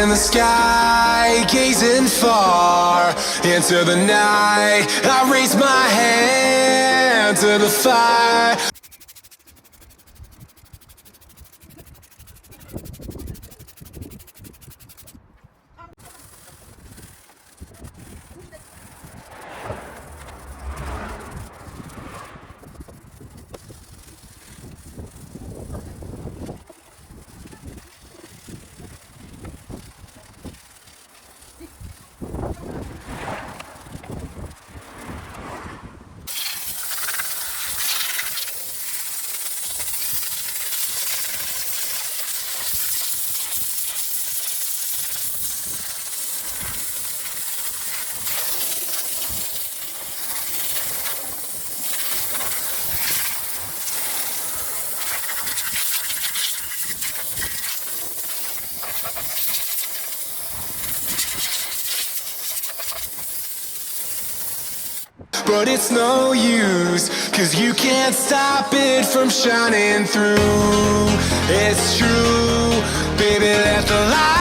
in the sky, gazing far into the night. I raise my hand to the fire. But it's no use, 'cause you can't stop it from shining through. It's true, baby, let the light